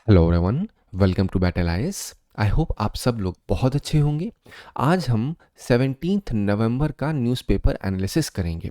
Hello everyone, welcome to battle IAS. I hope आप सब लोग बहुत अच्छे होंगे। आज हम 17 नवंबर का न्यूज़पेपर एनालिसिस करेंगे।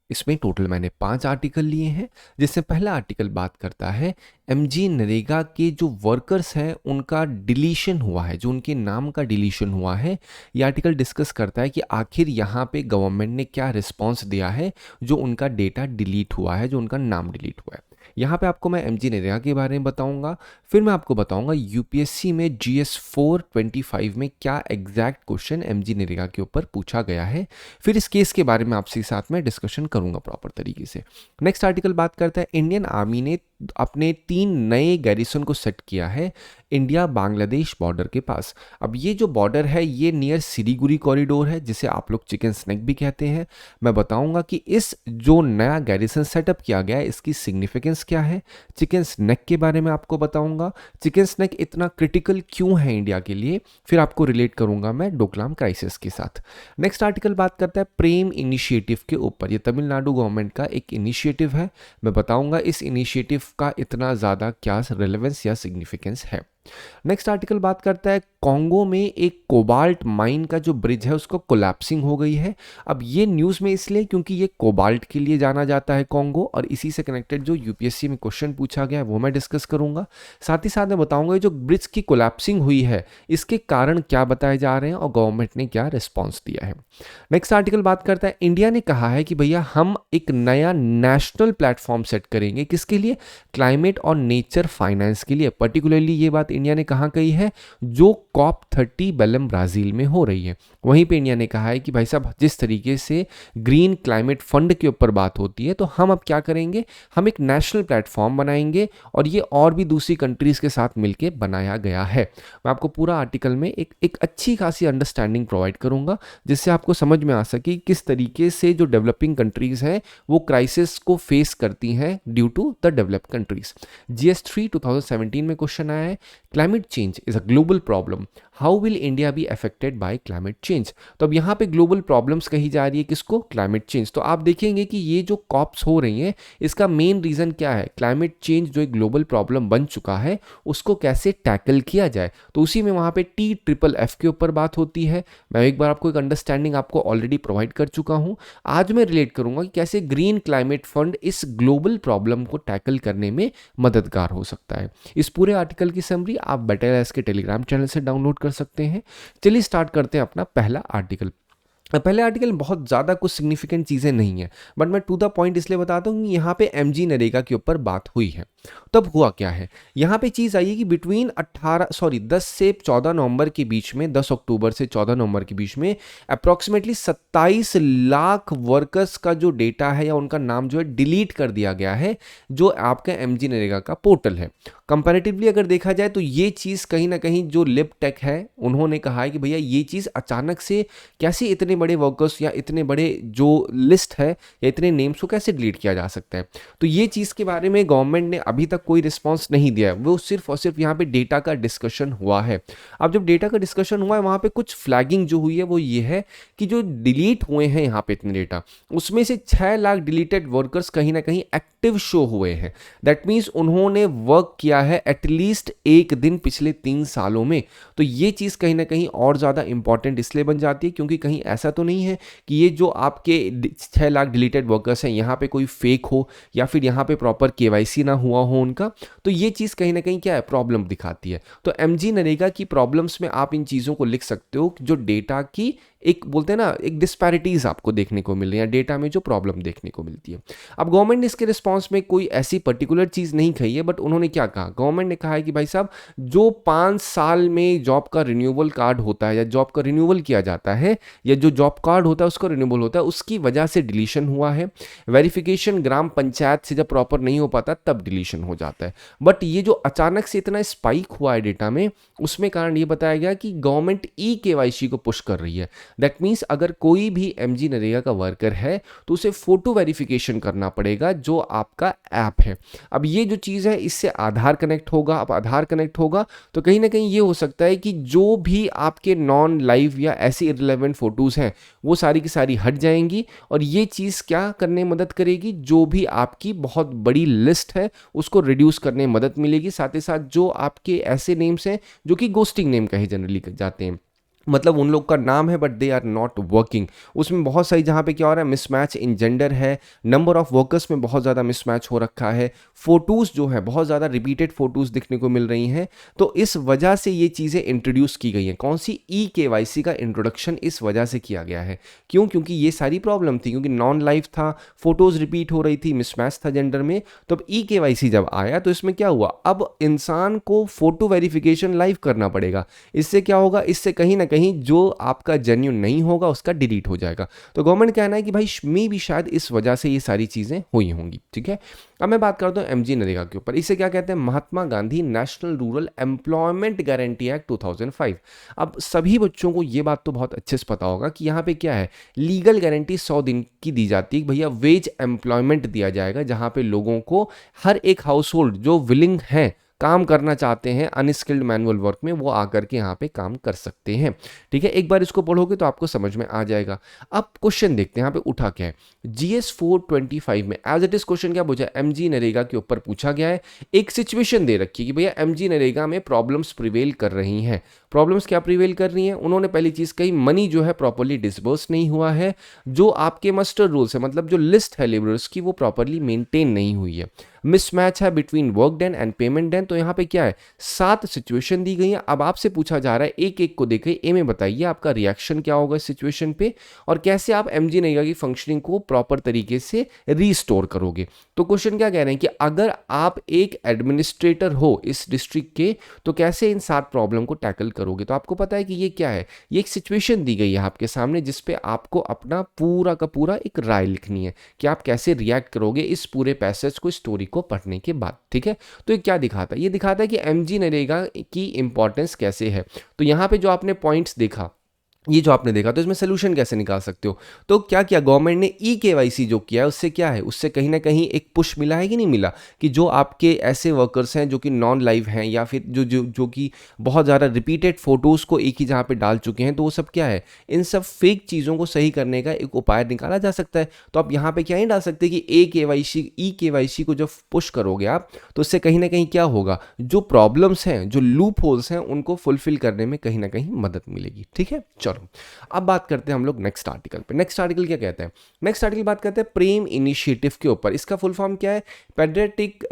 इसमें टोटल मैंने 5 आर्टिकल लिए हैं, जिससे पहला आर्टिकल बात करता है एमजी नरेगा के जो वर्कर्स हैं उनका डिलीशन हुआ है, जो उनके नाम का डिलीशन हुआ है। ये आर्टिकल डिस्कस करता है कि आखिर यहाँ पे गवर्नमेंट ने क्या रिस्पॉन्स दिया है जो उनका डेटा डिलीट हुआ है, जो उनका नाम डिलीट हुआ है। यहाँ पे आपको मैं एमजी नरेगा के बारे में बताऊंगा। फिर मैं आपको बताऊंगा यूपीएससी में जीएस 425 में क्या एग्जैक्ट क्वेश्चन एमजी नरेगा के ऊपर पूछा गया है। फिर इस केस के बारे में आपसे साथ में डिस्कशन करूंगा प्रॉपर तरीके से। नेक्स्ट आर्टिकल बात करता है इंडियन आर्मी ने अपने 3 नए गैरिसन को सेट किया है इंडिया बांग्लादेश बॉर्डर के पास। अब ये जो बॉर्डर है ये नियर सिलीगुड़ी कॉरिडोर है, जिसे आप लोग चिकन स्नैक भी कहते हैं। मैं बताऊंगा कि इस जो नया गैरिसन सेटअप किया गया है इसकी सिग्निफिकेंस क्या है। चिकन स्नैक के बारे में आपको बताऊंगा, चिकन स्नैक इतना क्रिटिकल क्यों है इंडिया के लिए। फिर आपको रिलेट करूंगा मैं डोकलाम क्राइसिस के साथ। नेक्स्ट आर्टिकल बात करता है प्रेम इनिशिएटिव के ऊपर। ये तमिलनाडु गवर्नमेंट का एक इनिशिएटिव है। मैं बताऊंगा इस इनिशिएटिव का इतना ज़्यादा क्या रेलेवेंस या सिग्निफिकेंस है। नेक्स्ट आर्टिकल बात करता है कॉन्गो में एक कोबाल्ट माइन का जो ब्रिज है उसको कोलैप्सिंग हो गई है। अब ये न्यूज़ में इसलिए क्योंकि ये कोबाल्ट के लिए जाना जाता है कॉन्गो, और इसी से कनेक्टेड जो यूपीएससी में क्वेश्चन पूछा गया है वो मैं डिस्कस करूंगा। साथ ही साथ मैं बताऊंगा ये जो ब्रिज की कोलैप्सिंग हुई है इसके कारण क्या बताए जा रहे हैं और गवर्नमेंट ने क्या रिस्पॉन्स दिया है। नेक्स्ट आर्टिकल बात करता है इंडिया ने कहा है कि भैया हम एक नया नेशनल प्लेटफॉर्म सेट करेंगे। किसके लिए? क्लाइमेट और नेचर फाइनेंस के लिए। पर्टिकुलरली ये बात इंडिया ने कहाँ कही है? जो COP30 बेलम ब्राज़ील में हो रही है वहीं पे इंडिया ने कहा है कि भाई साहब जिस तरीके से ग्रीन क्लाइमेट फंड के ऊपर बात होती है तो हम अब क्या करेंगे, हम एक नेशनल प्लेटफॉर्म बनाएंगे और ये और भी दूसरी कंट्रीज़ के साथ मिलकर बनाया गया है। मैं आपको पूरा आर्टिकल में एक अच्छी खासी अंडरस्टैंडिंग प्रोवाइड करूंगा जिससे आपको समझ में आ सके किस तरीके से जो डेवलपिंग कंट्रीज़ हैं वो क्राइसिस को फेस करती हैं due to the developed countries. GS3 2017 में क्वेश्चन आया है climate change is a global problem, how will India be affected by climate change. तो अब यहाँ पे ग्लोबल प्रॉब्लम्स कही जा रही है किसको? Climate change. तो आप देखेंगे कि ये जो कॉप्स हो रही हैं इसका मेन रीज़न क्या है? क्लाइमेट चेंज जो एक ग्लोबल प्रॉब्लम बन चुका है उसको कैसे टैकल किया जाए। तो उसी में वहाँ पे TFFF के ऊपर बात होती है। मैं एक बार आपको एक अंडरस्टैंडिंग आपको ऑलरेडी प्रोवाइड कर चुका हूँ। आज मैं रिलेट करूँगा कि कैसे ग्रीन क्लाइमेट फंड इस ग्लोबल प्रॉब्लम को टैकल करने में मददगार हो सकता है। इस पूरे आर्टिकल की समरी आप बैटल आईएएस के टेलीग्राम चैनल से डाउनलोड कर सकते हैं। चलिए स्टार्ट करते हैं अपना पहला आर्टिकल। पहले आर्टिकल में बहुत ज़्यादा कुछ सिग्निफिकेंट चीज़ें नहीं है, बट मैं टू द पॉइंट इसलिए बताता हूँ कि यहाँ पे एमजी नरेगा के ऊपर बात हुई है। तब हुआ क्या है, यहाँ पे चीज़ आई है कि बिटवीन 10 से 14 नवंबर के बीच में, 10 अक्टूबर से 14 नवंबर के बीच में अप्रॉक्सीमेटली 27 लाख वर्कर्स का जो डेटा है या उनका नाम जो है डिलीट कर दिया गया है जो आपका एमजी नरेगा का पोर्टल है। कंपैरेटिवली अगर देखा जाए तो ये चीज़ कहीं ना कहीं जो लिब टेक है उन्होंने कहा है कि भैया ये चीज़ अचानक से कैसे इतने बड़े वर्कर्स या इतने बड़े जो लिस्ट है या इतने नेम्स को कैसे डिलीट किया जा सकता है। तो ये चीज़ के बारे में गवर्नमेंट ने अभी तक कोई रिस्पांस नहीं दिया है, वो सिर्फ और सिर्फ यहाँ पे डेटा का डिस्कशन हुआ है। अब जब डेटा का डिस्कशन हुआ है वहाँ पे कुछ फ्लैगिंग जो हुई है वो ये है कि जो डिलीट हुए हैं यहाँ पे इतने डेटा उसमें से 6 लाख डिलीटेड वर्कर्स कहीं ना कहीं एक्टिव शो हुए हैं। दैट मीन्स उन्होंने वर्क किया है एटलीस्ट एक दिन पिछले 3 सालों में। तो ये चीज़ कहीं ना कहीं और ज़्यादा इंपॉर्टेंट इसलिए बन जाती है क्योंकि कहीं ऐसा तो नहीं है कि ये जो आपके 6 लाख डिलीटेड वर्कर्स हैं यहाँ पे कोई फेक हो या फिर यहाँ पे प्रॉपर केवाईसी ना हुआ हो उनका। तो ये चीज़ कहीं ना कहीं क्या है, प्रॉब्लम दिखाती है। तो एमजी नरेगा की प्रॉब्लम्स में आप इन चीज़ों को लिख सकते हो जो डेटा की एक बोलते हैं ना एक डिस्पैरिटीज आपको देखने को मिल रही है, डेटा में जो प्रॉब्लम देखने को मिलती है। अब गवर्नमेंट ने इसके रिस्पांस में कोई ऐसी पर्टिकुलर चीज़ नहीं कही है, बट उन्होंने क्या कहा, गवर्नमेंट ने कहा है कि भाई साहब जो 5 साल में जॉब का रिन्यूअल कार्ड होता है या जॉब का रिन्यूअल किया जाता है या जो जॉब कार्ड होता है उसका रिन्यूअल होता है उसकी वजह से डिलीशन हुआ है। वेरिफिकेशन ग्राम पंचायत से जब प्रॉपर नहीं हो पाता तब डिलीशन हो जाता है। बट ये जो अचानक से इतना स्पाइक हुआ है डेटा में उसमें कारण ये बताया गया कि गवर्नमेंट केवाईसी को पुश कर रही है। दैट मीन्स अगर कोई भी एमजी नरेगा का वर्कर है तो उसे फोटो वेरिफिकेशन करना पड़ेगा जो आपका ऐप है। अब ये जो चीज़ है इससे आधार कनेक्ट होगा। अब आधार कनेक्ट होगा तो कहीं ना कहीं ये हो सकता है कि जो भी आपके नॉन लाइव या ऐसी इररिलेवेंट फोटोज़ हैं हैं वो सारी की सारी हट जाएंगी और ये चीज़ क्या करने में मदद करेगी, जो भी आपकी बहुत बड़ी लिस्ट है उसको रिड्यूस करने में मदद मिलेगी। साथ ही साथ जो आपके ऐसे नेम्स हैं जो कि गोस्टिंग नेम कहे जनरली जाते हैं, मतलब उन लोग का नाम है but they are not working, उसमें बहुत सारी जहाँ पे क्या हो रहा है मिसमैच इन जेंडर है, नंबर ऑफ वर्कर्स में बहुत ज़्यादा मिसमैच हो रखा है, फोटोज़ जो है बहुत ज़्यादा रिपीटेड फोटोज़ दिखने को मिल रही हैं। तो इस वजह से ये चीज़ें इंट्रोड्यूस की गई हैं। कौन सी EKYC का इंट्रोडक्शन इस वजह से किया गया है, क्यों, क्योंकि ये सारी प्रॉब्लम थी, क्योंकि नॉन लाइव था, फोटोज़ रिपीट हो रही थी, मिसमैच था जेंडर में। तो अब EKYC जब आया तो इसमें क्या हुआ, अब इंसान को फोटो वेरिफिकेशन लाइव करना पड़ेगा। इससे क्या होगा, इससे कहीं ना कहीं जो आपका जेन्युइन नहीं होगा उसका डिलीट हो जाएगा। तो गवर्नमेंट कहना है कि भाई मे भी शायद इस वजह से ये सारी चीज़ें हुई होंगी। ठीक है, अब मैं बात करता हूँ MG नरेगा के ऊपर। इसे क्या कहते हैं, Mahatma Gandhi national rural employment guarantee act 2005। अब सभी बच्चों को ये बात तो बहुत अच्छे से पता होगा कि यहाँ पे क्या है, लीगल गारंटी 100 दिन की दी जाती है, भैया वेज एम्प्लॉयमेंट दिया जाएगा, जहाँ पे लोगों को हर एक हाउस होल्ड जो विलिंग है, काम करना चाहते हैं अनस्किल्ड मैनुअल वर्क में, वो आकर के यहाँ पे काम कर सकते हैं। ठीक है, एक बार इसको पढ़ोगे तो आपको समझ में आ जाएगा। अब क्वेश्चन देखते हैं यहाँ पे उठा क्या है। GS 425 में एज इट इज क्वेश्चन क्या पूछा है, MG नरेगा के ऊपर पूछा गया है। एक सिचुएशन दे रखी है कि भैया MG नरेगा में प्रॉब्लम्स प्रिवेल कर रही हैं। प्रॉब्लम्स क्या प्रिवेल कर रही हैं, उन्होंने पहली चीज़ कही, मनी जो है प्रॉपरली डिसबर्स नहीं हुआ है, जो आपके मस्टर रूल्स है, मतलब जो लिस्ट है लेबरर्स की, वो प्रॉपरली मेंटेन नहीं हुई है, मिसमैच है between work done and payment done. तो यहाँ पे क्या है, 7 सिचुएशन दी गई है। अब आपसे पूछा जा रहा है एक एक को देखे ए में बताइए आपका रिएक्शन क्या होगा इस सिचुएशन पे, और कैसे आप MG नरेगा की फंक्शनिंग को प्रॉपर तरीके से रीस्टोर करोगे। तो क्वेश्चन क्या कह रहे हैं कि अगर आप एक एडमिनिस्ट्रेटर हो इस डिस्ट्रिक्ट के, तो कैसे इन 7 प्रॉब्लम को टैकल करोगे। तो आपको पता है कि ये क्या है, ये एक सिचुएशन दी गई है आपके सामने, जिसपे आपको अपना पूरा का पूरा एक राय लिखनी है कि आप कैसे रिएक्ट करोगे इस पूरे पैसेज को, स्टोरी को पढ़ने के बाद। ठीक है, तो ये क्या दिखाता है, ये दिखाता है कि MG नरेगा की इंपॉर्टेंस कैसे है। तो यहाँ पे जो आपने पॉइंट्स देखा, ये जो आपने देखा, तो इसमें सोल्यूशन कैसे निकाल सकते हो। तो क्या किया गवर्नमेंट ने, EKYC जो किया है उससे क्या है, उससे कहीं ना कहीं एक पुश मिला है कि नहीं मिला, कि जो आपके ऐसे वर्कर्स हैं जो कि नॉन लाइव हैं, या फिर जो कि बहुत ज़्यादा रिपीटेड फोटोज़ को एक ही जहाँ पे डाल चुके हैं, तो वो सब क्या है, इन सब फेक चीज़ों को सही करने का एक उपाय निकाला जा सकता है। तो आप यहाँ पे क्या नहीं डाल सकते कि EKYC को जब पुश करोगे आप, तो उससे कहीं ना कहीं क्या होगा, जो प्रॉब्लम्स हैं, जो लूप होल्स हैं, उनको फुलफिल करने में कहीं ना कहीं मदद मिलेगी। ठीक है, चलो अब बात करते हैं हम लोग नेक्स्ट आर्टिकल पे। नेक्स्ट आर्टिकल क्या कहते हैं, नेक्स्ट आर्टिकल बात करते हैं प्रेम इनिशिएटिव के ऊपर। इसका फुल फॉर्म क्या है, pediatric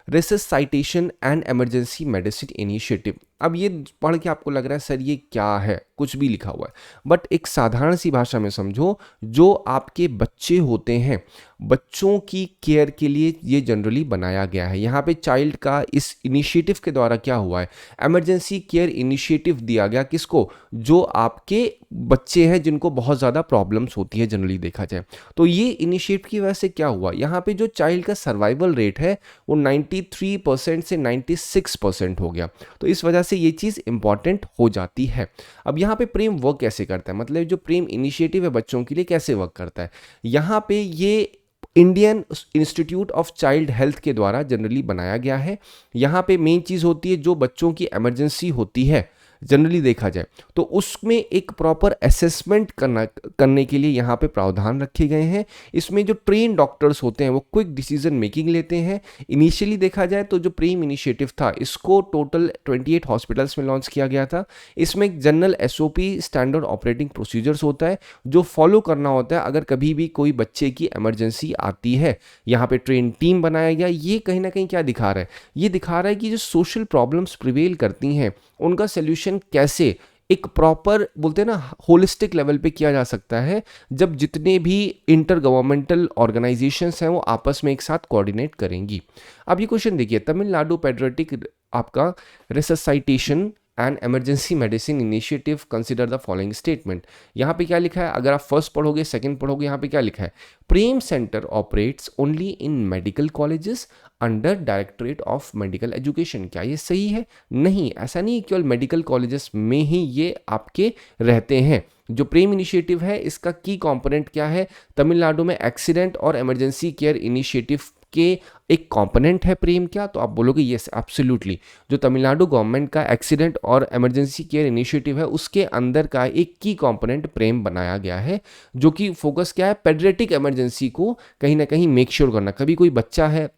resuscitation and emergency medicine initiative. अब ये पढ़ के आपको लग रहा है सर ये क्या है, कुछ भी लिखा हुआ है, बट एक साधारण सी भाषा में समझो, जो आपके बच्चे होते हैं, बच्चों की केयर के लिए ये जनरली बनाया गया है। यहाँ पे चाइल्ड का इस इनिशिएटिव के द्वारा क्या हुआ है, इमरजेंसी केयर इनिशिएटिव दिया गया किसको, जो आपके बच्चे हैं जिनको बहुत ज़्यादा प्रॉब्लम्स होती है जनरली देखा जाए। तो ये इनिशिएटिव की वजह से क्या हुआ, यहाँ पे जो चाइल्ड का सर्वाइवल रेट है वो 93% से 96% हो गया। तो इस वजह से ये चीज़ इंपॉर्टेंट हो जाती है। अब यहाँ पे प्रेम वर्क कैसे करता है, मतलब जो प्रेम इनिशिएटिव है बच्चों के लिए कैसे वर्क करता है, यहाँ पे ये Indian institute of child health के द्वारा जनरली बनाया गया है। यहाँ पे मेन चीज़ होती है, जो बच्चों की इमरजेंसी होती है जनरली देखा जाए, तो उसमें एक प्रॉपर असेसमेंट करने के लिए यहाँ पे प्रावधान रखे गए हैं। इसमें जो ट्रेन डॉक्टर्स होते हैं वो क्विक डिसीजन मेकिंग लेते हैं। इनिशियली देखा जाए तो जो प्रेम इनिशिएटिव था, इसको टोटल 28 हॉस्पिटल्स में लॉन्च किया गया था। इसमें एक general SOP standard operating procedures होता है जो फॉलो करना होता है अगर कभी भी कोई बच्चे की इमरजेंसी आती है। यहाँ पे ट्रेन टीम बनाया गया। ये कहीं ना कहीं क्या दिखा रहा है, ये दिखा रहा है कि जो सोशल प्रॉब्लम्स प्रिवेल करती हैं उनका सोल्यूशन कैसे एक प्रॉपर बोलते हैं ना होलिस्टिक लेवल पे किया जा सकता है, जब जितने भी इंटर गवर्नमेंटल ऑर्गेनाइजेशंस हैं वो आपस में एक साथ कोऑर्डिनेट करेंगी। अब ये क्वेश्चन देखिए, तमिलनाडु पेडियाट्रिक आपका resuscitation and emergency medicine initiative consider the following statement. यहाँ पे क्या लिखा है, अगर आप फर्स्ट पढ़ोगे सेकंड पढ़ोगे, यहाँ पे क्या लिखा है, PREM centre operates only in medical colleges under directorate of medical education. क्या ये सही है? नहीं, ऐसा नहीं है केवल मेडिकल कॉलेजेस में ही ये आपके रहते हैं। जो प्रेम इनिशिएटिव है इसका की कंपोनेंट क्या है, तमिलनाडु में एक्सीडेंट और इमरजेंसी केयर इनिशिएटिव के एक कंपोनेंट है प्रेम क्या? तो आप बोलोगे यस एब्सोल्युटली। जो तमिलनाडु गवर्नमेंट का एक्सीडेंट और इमरजेंसी केयर इनिशिएटिव है उसके अंदर का एक की कंपोनेंट प्रेम बनाया गया है, जो कि फोकस क्या है, पेडियाट्रिक इमरजेंसी को कहीं ना कहीं मेक श्योर करना। कभी कोई बच्चा है,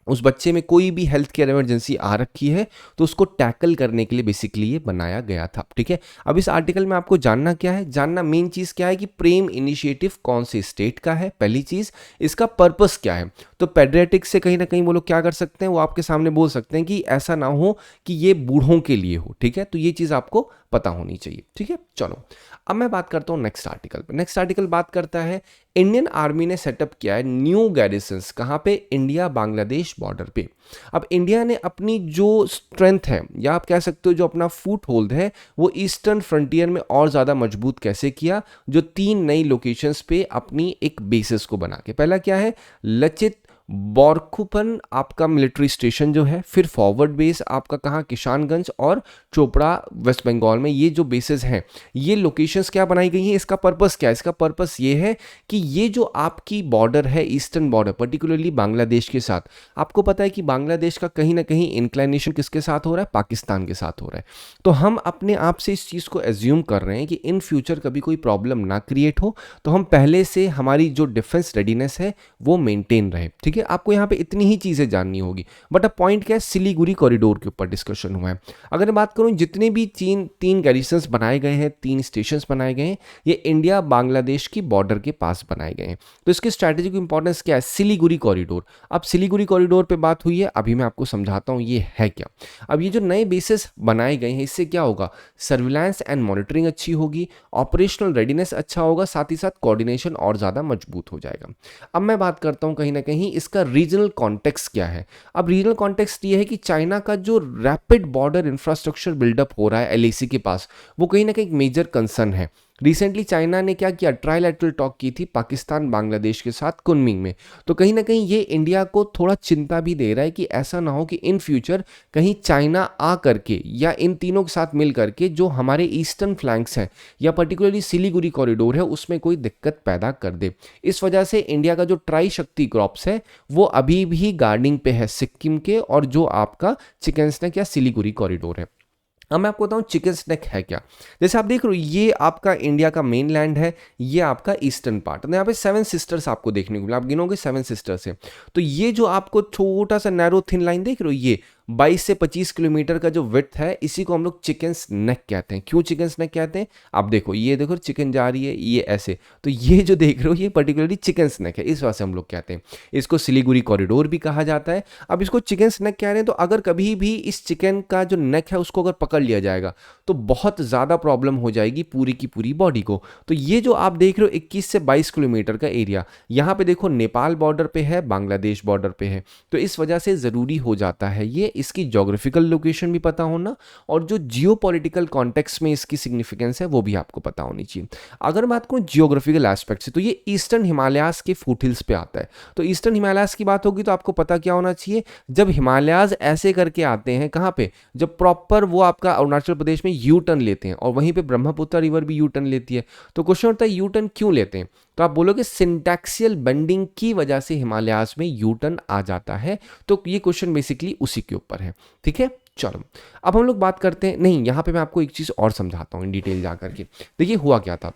उस बच्चे में कोई भी हेल्थ केयर इमरजेंसी आ रखी है, तो उसको टैकल करने के लिए बेसिकली ये बनाया गया था। ठीक है, अब इस आर्टिकल में आपको जानना क्या है, जानना मेन चीज़ क्या है कि प्रेम इनिशिएटिव कौन से स्टेट का है, पहली चीज़, इसका पर्पस क्या है। तो पेडियाट्रिक से कहीं ना कहीं वो लोग क्या कर सकते हैं, वो आपके सामने बोल सकते हैं कि ऐसा ना हो कि ये बूढ़ों के लिए हो। ठीक है, तो ये चीज़ आपको पता होनी चाहिए। ठीक है, चलो अब मैं बात करता हूँ नेक्स्ट आर्टिकल पे। नेक्स्ट आर्टिकल बात करता है इंडियन आर्मी ने सेटअप किया है न्यू गैरिसन्स, कहाँ पे, इंडिया बांग्लादेश बॉर्डर पे। अब इंडिया ने अपनी जो स्ट्रेंथ है, या आप कह सकते हो जो अपना फुट होल्ड है, वो ईस्टर्न फ्रंटियर में और ज़्यादा मजबूत कैसे किया, जो 3 नई लोकेशंस पे अपनी एक बेसिस को बना के। पहला क्या है, लचित बोरखुपन आपका मिलिट्री स्टेशन जो है, फिर फॉरवर्ड बेस आपका कहाँ, किशानगंज और चोपड़ा वेस्ट बंगाल में। ये जो बेसेस हैं, ये लोकेशंस क्या बनाई गई हैं, इसका पर्पस क्या है, इसका पर्पस ये है कि ये जो आपकी बॉर्डर है, ईस्टर्न बॉर्डर पर्टिकुलरली बांग्लादेश के साथ, आपको पता है कि बांग्लादेश का कहीं ना कहीं इंक्लाइनेशन किसके साथ हो रहा है, पाकिस्तान के साथ हो रहा है। तो हम अपने आप से इस चीज़ को एज्यूम कर रहे हैं कि इन फ्यूचर कभी कोई प्रॉब्लम ना क्रिएट हो, तो हम पहले से हमारी जो डिफेंस रेडीनेस है वो मेंटेन रहे। ठीक है, आपको यहाँ पे इतनी ही चीज़ें जाननी होगी। बट अब पॉइंट क्या है, सिलीगुड़ी कॉरिडोर के ऊपर डिस्कशन हुआ है। अगर मैं बात करूँ, जितने भी तीन गैरिसन्स बनाए गए हैं, 3 स्टेशंस बनाए गए हैं, ये इंडिया बांग्लादेश की बॉर्डर के पास बनाए गए हैं। तो इसकी स्ट्रैटेजिक इंपॉर्टेंस क्या है, सिलीगुड़ी कॉरिडोर। अब सिलीगुड़ी कॉरिडोर पे बात हुई है, अभी मैं आपको समझाता हूँ ये है क्या। अब ये जो नए बेसिस बनाए गए हैं, इससे क्या होगा, सर्विलांस एंड मॉनिटरिंग अच्छी होगी, ऑपरेशनल रेडीनेस अच्छा होगा, साथ ही साथ कोऑर्डिनेशन और ज़्यादा मजबूत हो जाएगा। अब मैं बात करता हूँ कहीं ना कहीं इसका रीजनल कॉन्टेक्स्ट क्या है। अब रीजनल कॉन्टेक्स्ट ये है कि चाइना का जो रैपिड बॉर्डर इंफ्रास्ट्रक्चर बिल्डअप हो रहा है एलएसी के पास, वो कहीं ना कहीं एक मेजर कंसर्न है। रिसेंटली चाइना ने क्या किया, ट्राइलैटरल टॉक की थी पाकिस्तान बांग्लादेश के साथ कुनमिंग में। तो कहीं ना कहीं ये इंडिया को थोड़ा चिंता भी दे रहा है कि ऐसा ना हो कि इन फ्यूचर कहीं चाइना आ करके या इन तीनों के साथ मिल करके जो हमारे ईस्टर्न फ्लैंक्स हैं या पर्टिकुलरली सिलीगुड़ी कॉरिडोर है उसमें कोई दिक्कत पैदा कर दे। इस वजह से इंडिया का जो ट्राई शक्ति क्रॉप्स है वो अभी भी गार्डिंग पे है सिक्किम के, और जो आपका चिकन स्नैक या सिलीगुड़ी कॉरिडोर है। अब मैं आपको बताऊं चिकन स्नैक है क्या। जैसे आप देख रहे हो, ये आपका इंडिया का मेन लैंड है, ये आपका ईस्टर्न पार्ट। तो यहाँ पे 7 सिस्टर्स आपको देखने को मिला, आप गिनोगे 7 सिस्टर्स है। तो ये जो आपको छोटा सा नैरो थिन लाइन देख रहे हो, ये 22 से 25 किलोमीटर का जो विड्थ है, इसी को हम लोग चिकन स्नैक कहते हैं। क्यों चिकन स्नैक कहते हैं, आप देखो, ये देखो चिकन जा रही है, ये ऐसे, तो ये जो देख रहे हो ये पर्टिकुलरली चिकन स्नैक है, इस वजह से हम लोग कहते हैं। इसको सिलीगुड़ी कॉरिडोर भी कहा जाता है। अब इसको चिकन स्नैक कह रहे हैं, तो अगर कभी भी इस चिकन का जो नेक है उसको अगर पकड़ लिया जाएगा तो बहुत ज़्यादा प्रॉब्लम हो जाएगी पूरी की पूरी बॉडी को। तो ये जो आप देख रहे हो 21 से 22 किलोमीटर का एरिया, यहाँ पे देखो नेपाल बॉर्डर पे है, बांग्लादेश बॉर्डर पे है, तो इस वजह से ज़रूरी हो जाता है ये इसकी ज्योग्राफिकल लोकेशन भी पता होना, और जो जियोपॉलिटिकल कॉन्टेक्स्ट में इसकी सिग्निफिकेंस है वो भी आपको पता होनी चाहिए। अगर बात करूँ जियोग्राफिकल एस्पेक्ट से, तो ये ईस्टर्न हिमालयाज के फुटहिल्स पे आता है। तो ईस्टर्न हिमालयाज की बात होगी तो आपको पता क्या होना चाहिए, जब हिमालयाज ऐसे करके आते हैं, कहाँ पे, जब प्रॉपर वो आपका अरुणाचल प्रदेश में यू टर्न लेते हैं, और वहीं पे ब्रह्मपुत्र रिवर भी यू टर्न लेती है। तो क्वेश्चन होता है यू टर्न क्यों लेते हैं, तो आप बोलोगे सिंटैक्सियल बेंडिंग की वजह से हिमालयाज में यू टर्न आ जाता है। तो ये क्वेश्चन बेसिकली उसी के ऊपर है। ठीक है, चलो अब हम लोग बात करते हैं, नहीं यहाँ पे मैं आपको एक चीज़ और समझाता हूँ इन डिटेल जा करके। देखिए हुआ क्या था,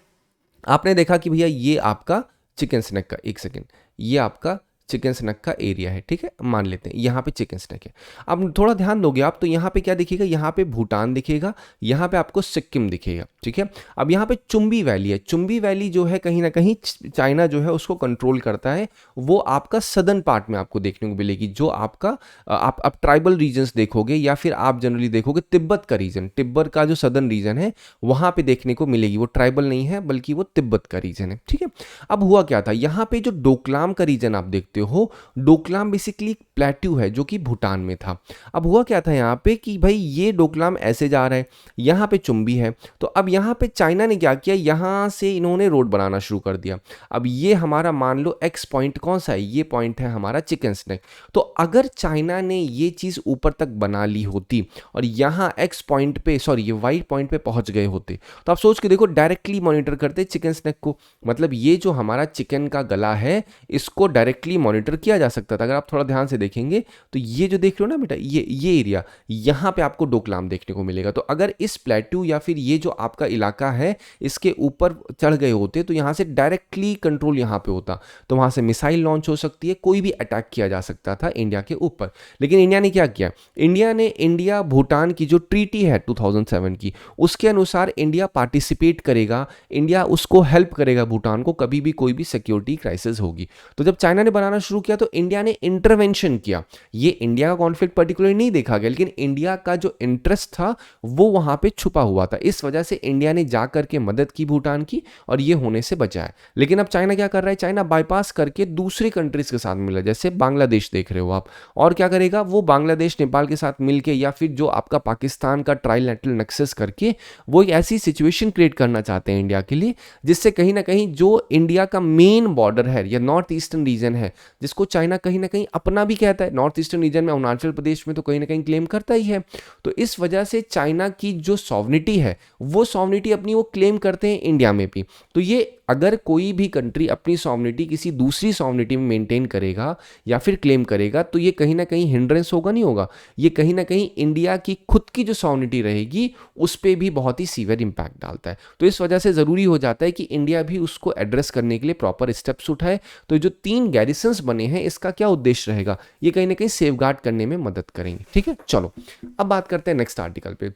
आपने देखा कि भैया ये आपका चिकन स्नैक का, एक सेकेंड, ये आपका चिकन स्नैक का एरिया है। ठीक है, मान लेते हैं यहाँ पे चिकन स्नैक है। अब थोड़ा ध्यान दोगे आप तो यहाँ पे क्या दिखेगा, यहाँ पे भूटान दिखेगा, यहाँ पे आपको सिक्किम दिखेगा। ठीक है, अब यहाँ पे चुम्बी वैली है। चुम्बी वैली जो है कहीं ना कहीं चाइना जो है उसको कंट्रोल करता है, वो आपका सदर्न पार्ट में आपको देखने को मिलेगी। जो आपका आप ट्राइबल रीजन्स देखोगे या फिर आप जनरली देखोगे तिब्बत का रीजन, तिब्बत का जो सदर्न रीजन है वहाँ पे देखने को मिलेगी। वो ट्राइबल नहीं है बल्कि वो तिब्बत का रीजन है। ठीक है, अब हुआ क्या था, यहाँ पे जो डोकलाम का रीजन आप देखते हो, डोकलाम बेसिकली प्लेट्यू है जो कि भूटान में था। अब हुआ क्या था यहाँ पे कि भाई ये डोकलाम ऐसे जा रहा है, यहाँ पे चुम्बी है, तो अब यहाँ पे चाइना ने क्या किया, यहाँ से इन्होंने रोड बनाना शुरू कर दिया। अब ये हमारा मान लो एक्स पॉइंट कौन सा है, ये पॉइंट है हमारा चिकन स्नैक। तो अगर चाइना ने ये चीज़ ऊपर तक बना ली होती और यहाँ एक्स पॉइंट पे, सॉरी ये वाई पॉइंट पे पहुँच गए होते, तो आप सोच के देखो, डायरेक्टली मॉनिटर करते चिकन स्नैक को। मतलब ये जो हमारा चिकन का गला है इसको डायरेक्टली मॉनिटर किया जा सकता था। अगर आप थोड़ा ध्यान से देखेंगे तो ये जो देख रहे हो ना बेटा, ये एरिया, यहाँ पे आपको डोकलाम देखने को मिलेगा। तो अगर इस प्लेट्यू या फिर ये जो आपका इलाका है इसके ऊपर चढ़ गए होते तो यहाँ से डायरेक्टली कंट्रोल यहाँ पे होता, तो वहाँ से मिसाइल लॉन्च हो सकती है, कोई भी अटैक किया जा सकता था इंडिया के ऊपर। लेकिन इंडिया ने क्या किया, इंडिया भूटान की जो ट्रीटी है 2007 की, उसके अनुसार इंडिया पार्टिसिपेट करेगा, इंडिया उसको हेल्प करेगा भूटान को कभी भी कोई भी सिक्योरिटी क्राइसिस होगी। तो जब चाइना ने बनाना शुरू किया तो इंडिया ने इंटरवेंशन किया। ये इंडिया का कॉन्फ्लिक्ट पर्टिकुलरली नहीं देखा गया, लेकिन इंडिया का जो इंटरेस्ट था वो वहां पे छुपा हुआ था। इस वजह से इंडिया ने जा करके मदद की भूटान की और ये होने से बचा है। लेकिन अब चाइना क्या कर रहा है, चाइना बाईपास करके दूसरी कंट्रीज के साथ मिला, जैसे बांग्लादेश देख रहे हो आप, और क्या करेगा वो बांग्लादेश नेपाल के साथ मिलके या फिर जो आपका पाकिस्तान का ट्राइलेटरल नेक्सस करके वो एक ऐसी सिचुएशन क्रिएट करना चाहते हैं इंडिया के लिए, जिससे कहीं ना कहीं जो इंडिया का मेन बॉर्डर है या नॉर्थ ईस्टर्न रीजन है, जिसको चाइना कहीं ना कहीं अपना भी कहता है, नॉर्थ ईस्टर्न रीजन में अरुणाचल प्रदेश में तो कहीं ना कहीं क्लेम करता ही है। तो इस वजह से चाइना की जो सॉवरिटी है वो सॉवरिटी अपनी वो क्लेम करते हैं इंडिया में भी। तो ये अगर कोई भी कंट्री अपनी सॉवरिटी किसी दूसरी सॉवरिटी में मेंटेन करेगा या फिर क्लेम करेगा तो ये कहीं ना कहीं हिंड्रेंस होगा, नहीं होगा, ये कहीं ना कहीं इंडिया की खुद की जो सॉवरिटी रहेगी उस पर भी बहुत ही सीवियर इंपैक्ट डालता है। तो इस वजह से ज़रूरी हो जाता है कि इंडिया भी उसको एड्रेस करने के लिए प्रॉपर स्टेप्स उठाए। तो जो 3 गैरिसन्स बने हैं इसका क्या उद्देश्य रहेगा, ये कहीं ना कहीं सेफगार्ड करने में मदद करेंगे। ठीक है, चलो अब बात करते हैं नेक्स्ट आर्टिकल पे।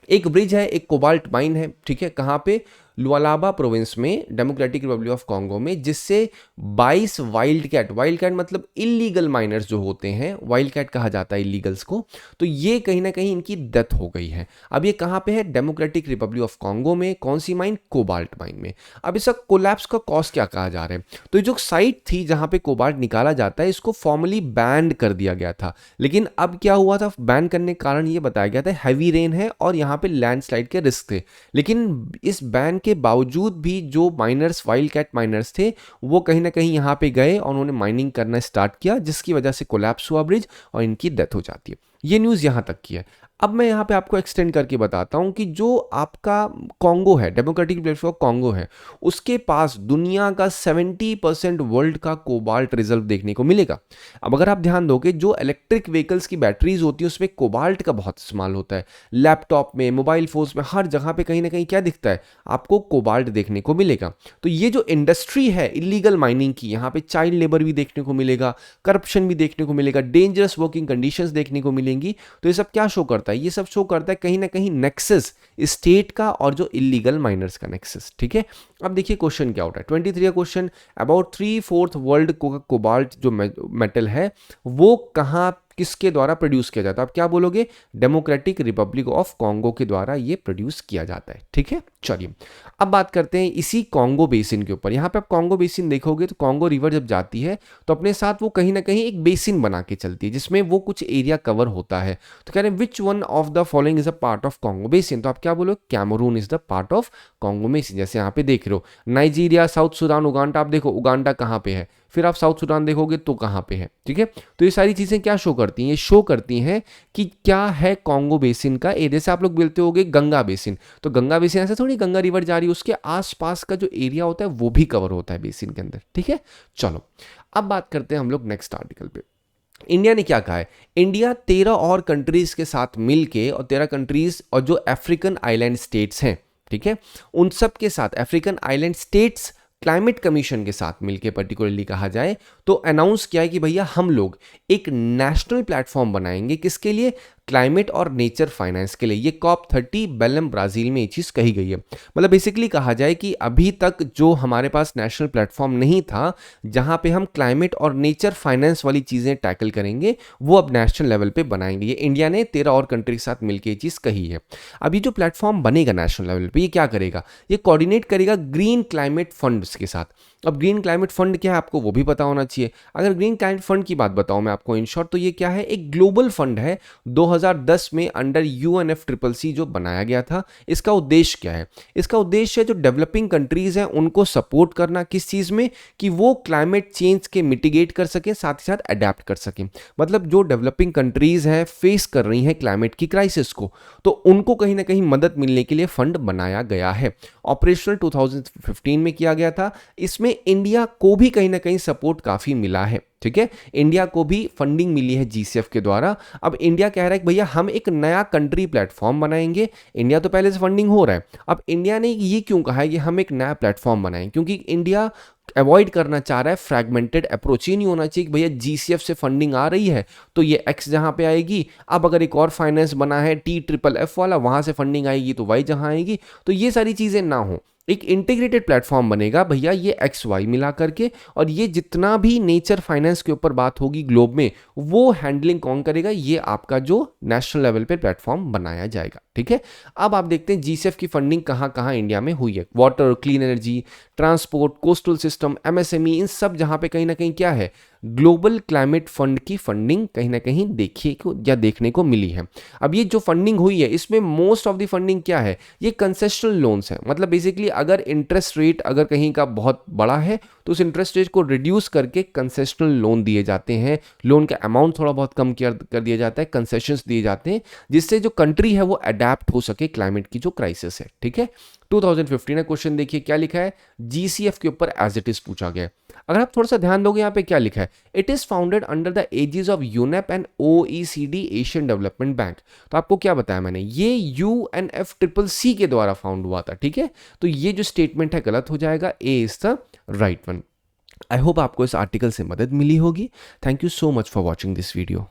एक ब्रिज है, एक कोबाल्ट माइन है, ठीक है, कहाँ पे, लुआलाबा प्रोविंस में, डेमोक्रेटिक रिपब्लिक ऑफ कॉन्गो में, जिससे 22 वाइल्ड कैट मतलब इलीगल माइनर्स जो होते हैं, वाइल्ड कैट कहा जाता है इलीगल्स को, तो ये कहीं ना कहीं इनकी डेथ हो गई है। अब ये कहाँ पे है, डेमोक्रेटिक रिपब्लिक ऑफ कॉन्गो में। कौन सी माइन, कोबाल्ट माइन में। अब इसका कोलैप्स का कॉज क्या कहा जा रहा है, तो ये जो साइट थी जहाँ पे कोबाल्ट निकाला जाता है इसको फॉर्मली बैन कर दिया गया था। लेकिन अब क्या हुआ था, बैन करने के कारण ये बताया गया था हैवी रेन है और यहाँ पे लैंडस्लाइड के रिस्क थे। लेकिन इस बैन के बावजूद भी जो माइनर्स, वाइल्ड कैट माइनर्स थे, वो कहीं ना कहीं यहाँ पे गए और उन्होंने माइनिंग करना स्टार्ट किया, जिसकी वजह से कोलैप्स हुआ ब्रिज और इनकी डेथ हो जाती है। ये न्यूज़ यहाँ तक की है। अब मैं यहाँ पे आपको एक्सटेंड करके बताता हूँ कि जो आपका कॉन्गो है, डेमोक्रेटिक रिपब्लिक ऑफ कॉन्गो है, उसके पास दुनिया का 70% वर्ल्ड का कोबाल्ट रिजर्व देखने को मिलेगा। अब अगर आप ध्यान दोगे, जो इलेक्ट्रिक व्हीकल्स की बैटरीज होती है उसमें कोबाल्ट का बहुत इस्तेमाल होता है। लैपटॉप में, मोबाइल फोन्स में, हर जगह पे कहीं ना कहीं क्या दिखता है, आपको कोबाल्ट देखने को मिलेगा। तो ये जो इंडस्ट्री है इलीगल माइनिंग की, यहाँ पे चाइल्ड लेबर भी देखने को मिलेगा, करप्शन भी देखने को मिलेगा, डेंजरस वर्किंग कंडीशंस देखने को मिलेंगी। तो ये सब क्या शो करता है, ये सब शो करता है कहीं ना कहीं नेक्सस स्टेट का और जो इलीगल माइनर्स का नेक्सस। ठीक है, अब देखिए क्वेश्चन क्या होता है, 23 का क्वेश्चन। अबाउट 3/4 वर्ल्ड कोबाल्ट जो मेटल है वो कहाँ, किसके द्वारा प्रोड्यूस किया जाता है। आप क्या बोलोगे, डेमोक्रेटिक रिपब्लिक ऑफ कॉन्गो के द्वारा ये प्रोड्यूस किया जाता है। ठीक है, चलिए अब बात करते हैं इसी कॉन्गो बेसिन के ऊपर। यहाँ पे आप कॉन्गो बेसिन देखोगे तो कॉन्गो रिवर जब जाती है तो अपने साथ वो कहीं ना कहीं एक बेसिन बना के चलती है, जिसमें वो कुछ एरिया कवर होता है। तो कह रहे हैं which one of the following is a part of Congo basin. तो आप क्या बोलो, Cameroon is the part of Congo basin. जैसे यहाँ पे देख रहे हो नाइजीरिया, साउथ सुडान, उगांडा। आप देखो उगांडा कहाँ पे है, फिर आप साउथ सुडान देखोगे तो कहाँ पे है। ठीक है, तो ये सारी चीज़ें क्या शो करती हैं, ये शो करती हैं कि क्या है कॉन्गो बेसिन का एरिया। जैसे आप लोग बोलते होगे गंगा बेसिन, तो गंगा बेसिन ऐसे थोड़ी गंगा रिवर जा रही है, उसके आसपास का जो एरिया होता है वो भी कवर होता है बेसिन के अंदर। ठीक है, चलो अब बात करते हैं हम लोग नेक्स्ट आर्टिकल पे। इंडिया ने क्या कहा है, इंडिया 13 और कंट्रीज के साथ मिलके, और 13 कंट्रीज और जो अफ्रीकन आइलैंड स्टेट्स हैं, ठीक है, उन सब के साथ African island states climate commission के साथ मिलके पर्टिकुलरली कहा जाए तो अनाउंस किया है कि भैया हम लोग एक नेशनल प्लेटफॉर्म बनाएंगे, किसके लिए, क्लाइमेट और नेचर फाइनेंस के लिए। ये COP30 बेलम ब्राज़ील में ये चीज़ कही गई है। मतलब बेसिकली कहा जाए कि अभी तक जो हमारे पास नेशनल प्लेटफॉर्म नहीं था जहाँ पे हम क्लाइमेट और नेचर फाइनेंस वाली चीज़ें टैकल करेंगे, वो अब नेशनल लेवल पे बनाएंगे। ये इंडिया ने 13 और कंट्री के साथ मिलकर ये चीज़ कही है। अभी जो प्लेटफॉर्म बनेगा नेशनल लेवल पर, ये क्या करेगा, ये कोऑर्डिनेट करेगा ग्रीन क्लाइमेट फंड्स के साथ। अब ग्रीन क्लाइमेट फंड क्या है आपको वो भी पता होना चाहिए। अगर ग्रीन क्लाइमेट फंड की बात बताऊं मैं आपको इन शॉर्ट, तो ये क्या है, एक ग्लोबल फंड है 2010 में अंडर UNFCCC जो बनाया गया था। इसका उद्देश्य क्या है, इसका उद्देश्य है जो डेवलपिंग कंट्रीज हैं उनको सपोर्ट करना, किस चीज़ में, कि वो क्लाइमेट चेंज के मिटिगेट कर सकें, साथ ही साथ अडेप्ट कर सकें। मतलब जो डेवलपिंग कंट्रीज हैं फेस कर रही हैं क्लाइमेट की क्राइसिस को, तो उनको कहीं ना कहीं मदद मिलने के लिए फंड बनाया गया है। ऑपरेशनल 2015 में किया गया था। इसमें इसमें इंडिया को भी कहीं ना कहीं सपोर्ट काफ़ी मिला है। ठीक है, इंडिया को भी फंडिंग मिली है जीसीएफ के द्वारा। अब इंडिया कह रहा है कि भैया हम एक नया कंट्री प्लेटफॉर्म बनाएंगे। इंडिया तो पहले से फंडिंग हो रहा है, अब इंडिया ने ये क्यों कहा है कि हम एक नया प्लेटफॉर्म बनाएं, क्योंकि इंडिया अवॉइड करना चाह रहा है फ्रैगमेंटेड अप्रोच। ये नहीं होना चाहिए कि भैया जीसीएफ से फंडिंग आ रही है तो ये एक्स जहां पे आएगी, अब अगर एक और फाइनेंस बना है TFF वाला, वहां से फंडिंग आएगी तो वाई जहां आएगी। तो ये सारी चीजें ना हो, एक इंटीग्रेटेड प्लेटफॉर्म बनेगा भैया, ये एक्स वाई मिला करके, और ये जितना भी नेचर फाइनेंस के ऊपर बात होगी ग्लोब में, वो हैंडलिंग कौन करेगा, ये आपका जो नेशनल लेवल पे प्लेटफॉर्म बनाया जाएगा। ठीक है, अब आप देखते हैं जीसीएफ की फंडिंग कहाँ कहाँ इंडिया में हुई है। Water, clean energy, transport, coastal system, MSME, इन सब जहां पे कहीं ना कहीं क्या है, ग्लोबल क्लाइमेट फंड की फंडिंग कहीं ना कहीं देखिए को या देखने को मिली है। अब ये जो फंडिंग हुई है इसमें मोस्ट ऑफ द फंडिंग क्या है, ये कंसेशनल लोन्स है। मतलब बेसिकली अगर इंटरेस्ट रेट अगर कहीं का बहुत बड़ा है तो उस इंटरेस्ट रेट को रिड्यूस करके कंसेशनल लोन दिए जाते हैं, लोन का अमाउंट थोड़ा बहुत कम कर दिया जाता है, कंसेशंस दिए जाते हैं, जिससे जो कंट्री है वो अडेप्ट हो सके क्लाइमेट की जो क्राइसिस है। ठीक है, 2015 क्वेश्चन देखिए क्या लिखा है, जीसीएफ के ऊपर एज इट इज पूछा गया है। अगर आप थोड़ा सा ध्यान दोगे यहाँ पे क्या लिखा है, it is founded under the aegis of UNEP and OECD Asian Development Bank. तो आपको क्या बताया मैंने, ये UNFCCC के द्वारा फाउंड हुआ था। ठीक है, तो ये जो स्टेटमेंट है गलत हो जाएगा, A is the right one. I hope आपको इस आर्टिकल से मदद मिली होगी। Thank you so much for watching this video.